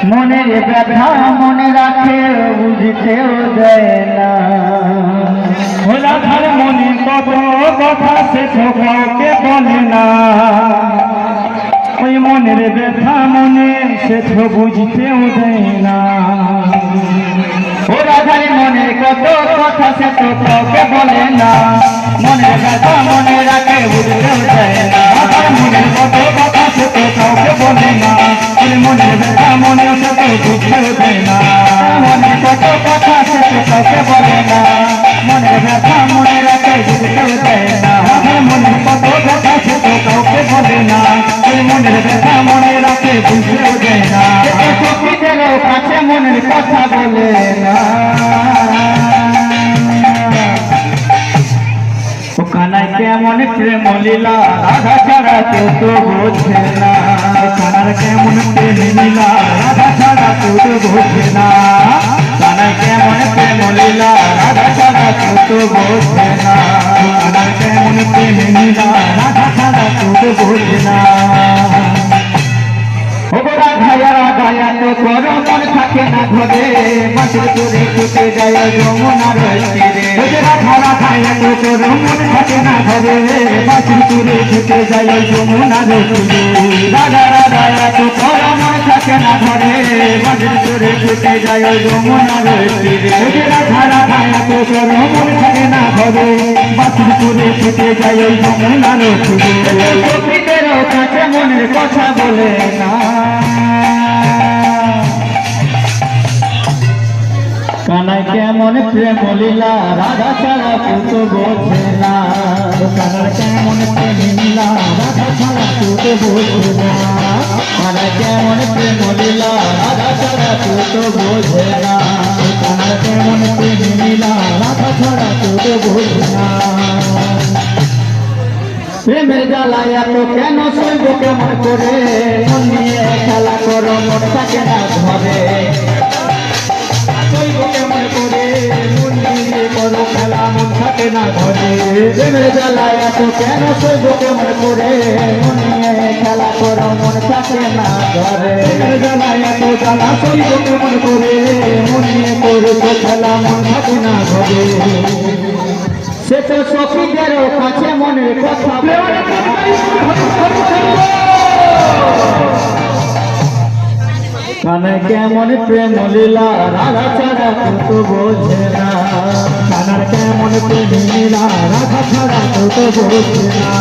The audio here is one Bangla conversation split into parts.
মনের ব্যথা মনে রাখে বুঝতেও দেয় না। রাধার মনে কত কথা সে তো কাউকে বলে না। ওই মনের ব্যথা মনে সে তো বুঝতেও দেয় না। ও রাধার মনের কত কথা সে তো কাউকে বলে না। মনের ব্যথা মনে রাখে বুঝতেও দেয় না। রাধার মনের কত কথা সে তো কাউকে বলে না। মনের ব্যথা মনে সে তো বুঝতেও দেয় না। মনের কত কথা সে তো কাউকে বলে না। মনের ব্যথা মনে রাখে বুঝতেও দেয় না। মনের কত কথা সে তো কাউকে বলে না। মনের ব্যথা মনে রাখে বুঝতেও দেয় না। সখীদেরও কাছে মনের কথা বলে না। কানাই কেমন প্রেম লীলা রাধা ছাড়া কেউ তো বোঝে না। কানার কেমন প্রেম লীলা রাধা ছাড়া কেউ তো বোঝে না। কানাই কেমন প্রেম লীলা রাধা ছাড়া কেউ তো বোঝে না। কানার কেমন প্রেম লীলা রাধা ছাড়া কেউ তো বোঝে না। রাধায়া তো করো মন থাকে না ঘরে মাটির করে ছুটে যায় যমুনার তীরে। রাধায়া তো করো মন থাকে না ঘরে মাটির করে ছুটে যায় যমুনার তীরে। রাধায়া তো করো মন থাকে না ঘরে মাটির করে ছুটে যায় যমুনার তীরে। রাধায়া তো করো মন থাকে না ঘরে মাটির করে ছুটে যায় যমুনার তীরে। সখীদেরও কাছে মনের কথা বলে না। কানাই কেমন প্রেম লীলা রাধা ছাড়া কেউ তো বোঝে না। কানাই কেমন প্রেম লীলা রাধা ছাড়া কেউ তো বোঝে না। কানাই কেমন প্রেম লীলা রাধা ছাড়া কেউ তো বোঝে না। কানাই কেমন প্রেম লীলা রাধা ছাড়া কেউ তো বোঝে না। প্রেমের জ্বালায় তো কেন সইব কেমন করে মন নিয়ে খেলা করো মন থাকে না ঘরে। সইব কেমন করে মন নিয়ে করো খেলা মন থাকে না ঘরে। প্রেমের জ্বালায় তো কেন সইব কেমন করে মন নিয়ে খেলা করো মন থাকে না ঘরে। প্রেমের জ্বালায় তো জ্বালা সইব কেমন করে মন নিয়ে করো খেলা মন থাকে না ঘরে। সে তো সখীদেরও কাছে মনের কথা কানাই কেমন প্রেম লীলা রাধা ছাড়া কেউ তো বোঝে না। কানার কেমন প্রেম লীলা রাধা ছাড়া কেউ তো বোঝে না।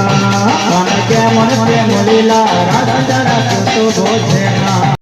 কানাই কেমন প্রেম লীলা রাধা ছাড়া কেউ তো বোঝে না।